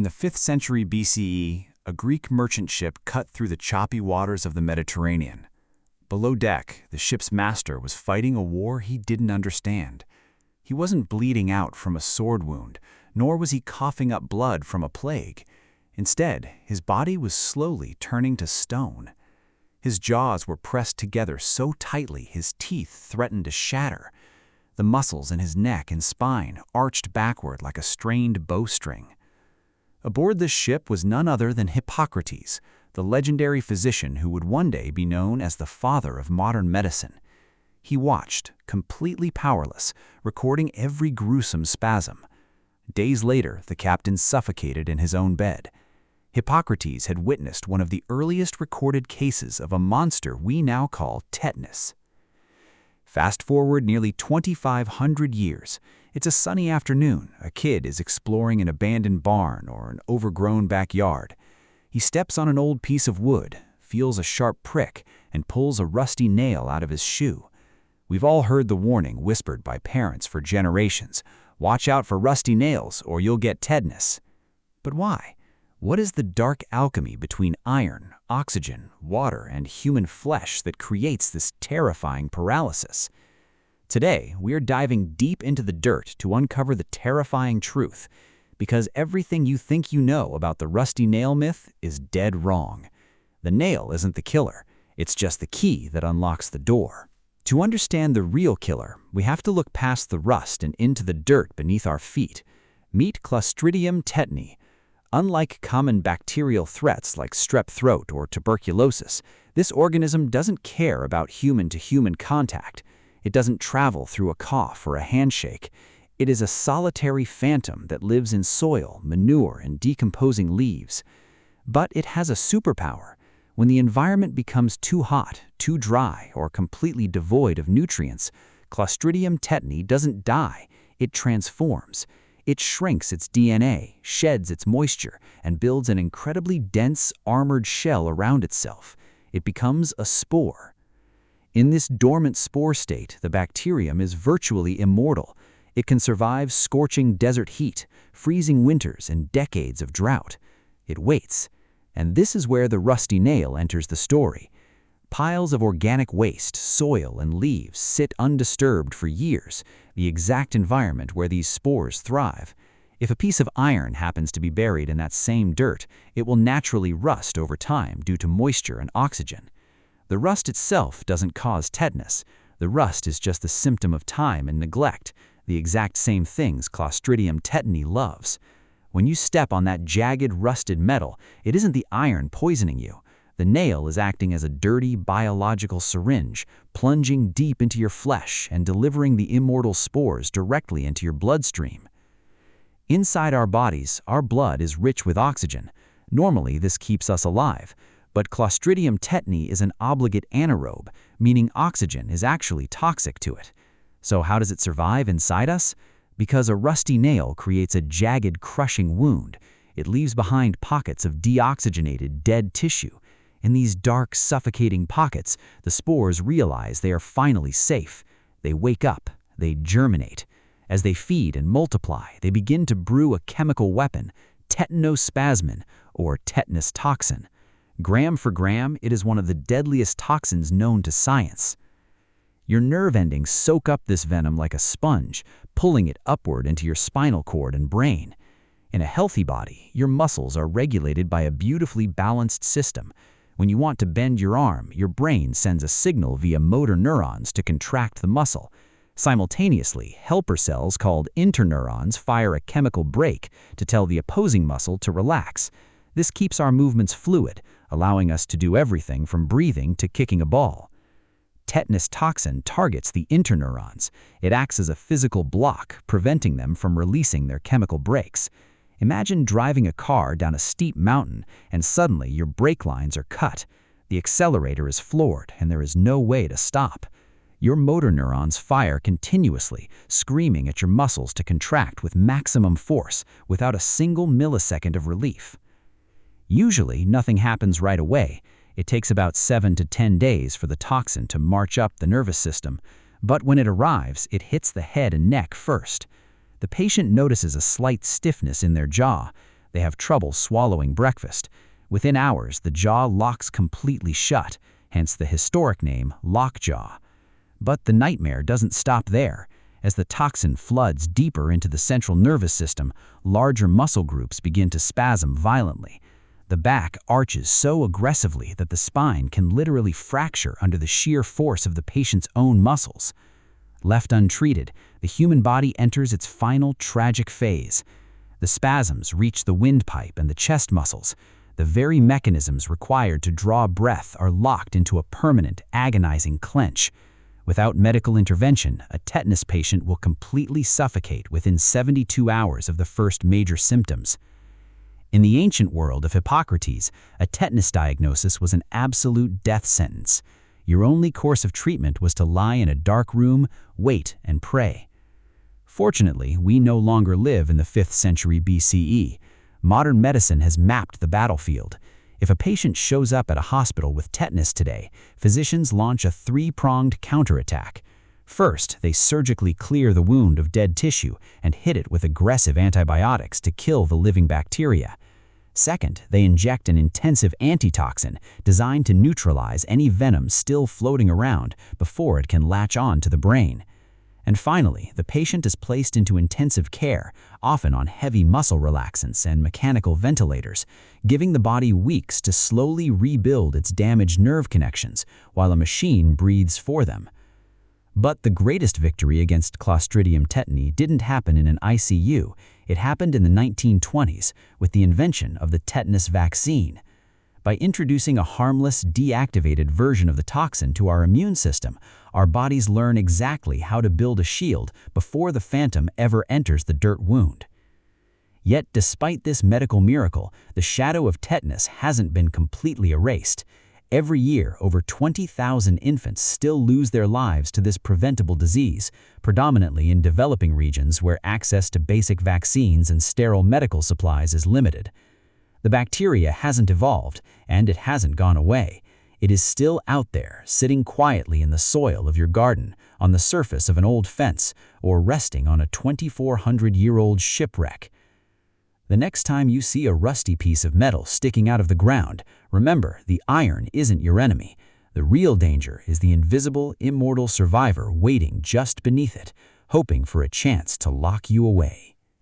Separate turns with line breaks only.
In the 5th century BCE, a Greek merchant ship cut through the choppy waters of the Mediterranean. Below deck, the ship's master was fighting a war he didn't understand. He wasn't bleeding out from a sword wound, nor was he coughing up blood from a plague. Instead, his body was slowly turning to stone. His jaws were pressed together so tightly his teeth threatened to shatter. The muscles in his neck and spine arched backward like a strained bowstring. Aboard this ship was none other than Hippocrates, the legendary physician who would one day be known as the father of modern medicine. He watched, completely powerless, recording every gruesome spasm. Days later, the captain suffocated in his own bed. Hippocrates had witnessed one of the earliest recorded cases of a monster we now call tetanus. Fast forward nearly 2,500 years. It's a sunny afternoon. A kid is exploring an abandoned barn or an overgrown backyard. He steps on an old piece of wood, feels a sharp prick, and pulls a rusty nail out of his shoe. We've all heard the warning whispered by parents for generations. Watch out for rusty nails or you'll get tetanus. But why? What is the dark alchemy between iron, oxygen, water, and human flesh that creates this terrifying paralysis? Today, we are diving deep into the dirt to uncover the terrifying truth, because everything you think you know about the rusty nail myth is dead wrong. The nail isn't the killer, it's just the key that unlocks the door. To understand the real killer, we have to look past the rust and into the dirt beneath our feet. Meet Clostridium tetany. Unlike common bacterial threats like strep throat or tuberculosis, this organism doesn't care about human-to-human contact. It doesn't travel through a cough or a handshake. It is a solitary phantom that lives in soil, manure, and decomposing leaves. But it has a superpower. When the environment becomes too hot, too dry, or completely devoid of nutrients, Clostridium tetany doesn't die, it transforms. It shrinks its DNA, sheds its moisture, and builds an incredibly dense, armored shell around itself. It becomes a spore. In this dormant spore state, the bacterium is virtually immortal. It can survive scorching desert heat, freezing winters, and decades of drought. It waits. And this is where the rusty nail enters the story. Piles of organic waste, soil, and leaves sit undisturbed for years, the exact environment where these spores thrive. If a piece of iron happens to be buried in that same dirt, it will naturally rust over time due to moisture and oxygen. The rust itself doesn't cause tetanus. The rust is just a symptom of time and neglect, the exact same things Clostridium tetany loves. When you step on that jagged, rusted metal, it isn't the iron poisoning you. The nail is acting as a dirty, biological syringe, plunging deep into your flesh and delivering the immortal spores directly into your bloodstream. Inside our bodies, our blood is rich with oxygen. Normally, this keeps us alive. But Clostridium tetany is an obligate anaerobe, meaning oxygen is actually toxic to it. So how does it survive inside us? Because a rusty nail creates a jagged, crushing wound. It leaves behind pockets of deoxygenated, dead tissue. In these dark, suffocating pockets, the spores realize they are finally safe. They wake up, they germinate. As they feed and multiply, they begin to brew a chemical weapon, tetanospasmin, or tetanus toxin. Gram for gram, it is one of the deadliest toxins known to science. Your nerve endings soak up this venom like a sponge, pulling it upward into your spinal cord and brain. In a healthy body, your muscles are regulated by a beautifully balanced system. When you want to bend your arm, your brain sends a signal via motor neurons to contract the muscle. Simultaneously, helper cells called interneurons fire a chemical brake to tell the opposing muscle to relax. This keeps our movements fluid, allowing us to do everything from breathing to kicking a ball. Tetanus toxin targets the interneurons. It acts as a physical block, preventing them from releasing their chemical brakes. Imagine driving a car down a steep mountain and suddenly your brake lines are cut. The accelerator is floored and there is no way to stop. Your motor neurons fire continuously, screaming at your muscles to contract with maximum force without a single millisecond of relief. Usually, nothing happens right away. It takes about 7 to 10 days for the toxin to march up the nervous system, but when it arrives, it hits the head and neck first. The patient notices a slight stiffness in their jaw.
They have trouble swallowing breakfast. Within hours, the jaw locks completely shut, hence the historic name lockjaw. But the nightmare doesn't stop there. As the toxin floods deeper into the central nervous system, larger muscle groups begin to spasm violently. The back arches so aggressively that the spine can literally fracture under the sheer force of the patient's own muscles. Left untreated, the human body enters its final tragic phase. The spasms reach the windpipe and the chest muscles. The very mechanisms required to draw breath are locked into a permanent, agonizing clench. Without medical intervention, a tetanus patient will completely suffocate within 72 hours of the first major symptoms. In the ancient world of Hippocrates, a tetanus diagnosis was an absolute death sentence. Your only course of treatment was to lie in a dark room, wait, and pray. Fortunately, we no longer live in the 5th century BCE. Modern medicine has mapped the battlefield. If a patient shows up at a hospital with tetanus today, physicians launch a 3-pronged counterattack. First, they surgically clear the wound of dead tissue and hit it with aggressive antibiotics to kill the living bacteria. Second, they inject an intensive antitoxin designed to neutralize any venom still floating around before it can latch on to the brain. And finally, the patient is placed into intensive care, often on heavy muscle relaxants and mechanical ventilators, giving the body weeks to slowly rebuild its damaged nerve connections while a machine breathes for them. But the greatest victory against Clostridium tetany didn't happen in an ICU. It happened in the 1920s with the invention of the tetanus vaccine. By introducing a harmless, deactivated version of the toxin to our immune system, our bodies learn exactly how to build a shield before the phantom ever enters the dirt wound. Yet, despite this medical miracle, the shadow of tetanus hasn't been completely erased. Every year, over 20,000 infants still lose their lives to this preventable disease, predominantly in developing regions where access to basic vaccines and sterile medical supplies is limited. The bacteria hasn't evolved, and it hasn't gone away. It is still out there, sitting quietly in the soil of your garden, on the surface of an old fence, or resting on a 2,400-year-old shipwreck. The next time you see a rusty piece of metal sticking out of the ground, remember, the iron isn't your enemy. The real danger is the invisible, immortal survivor waiting just beneath it, hoping for a chance to lock you away.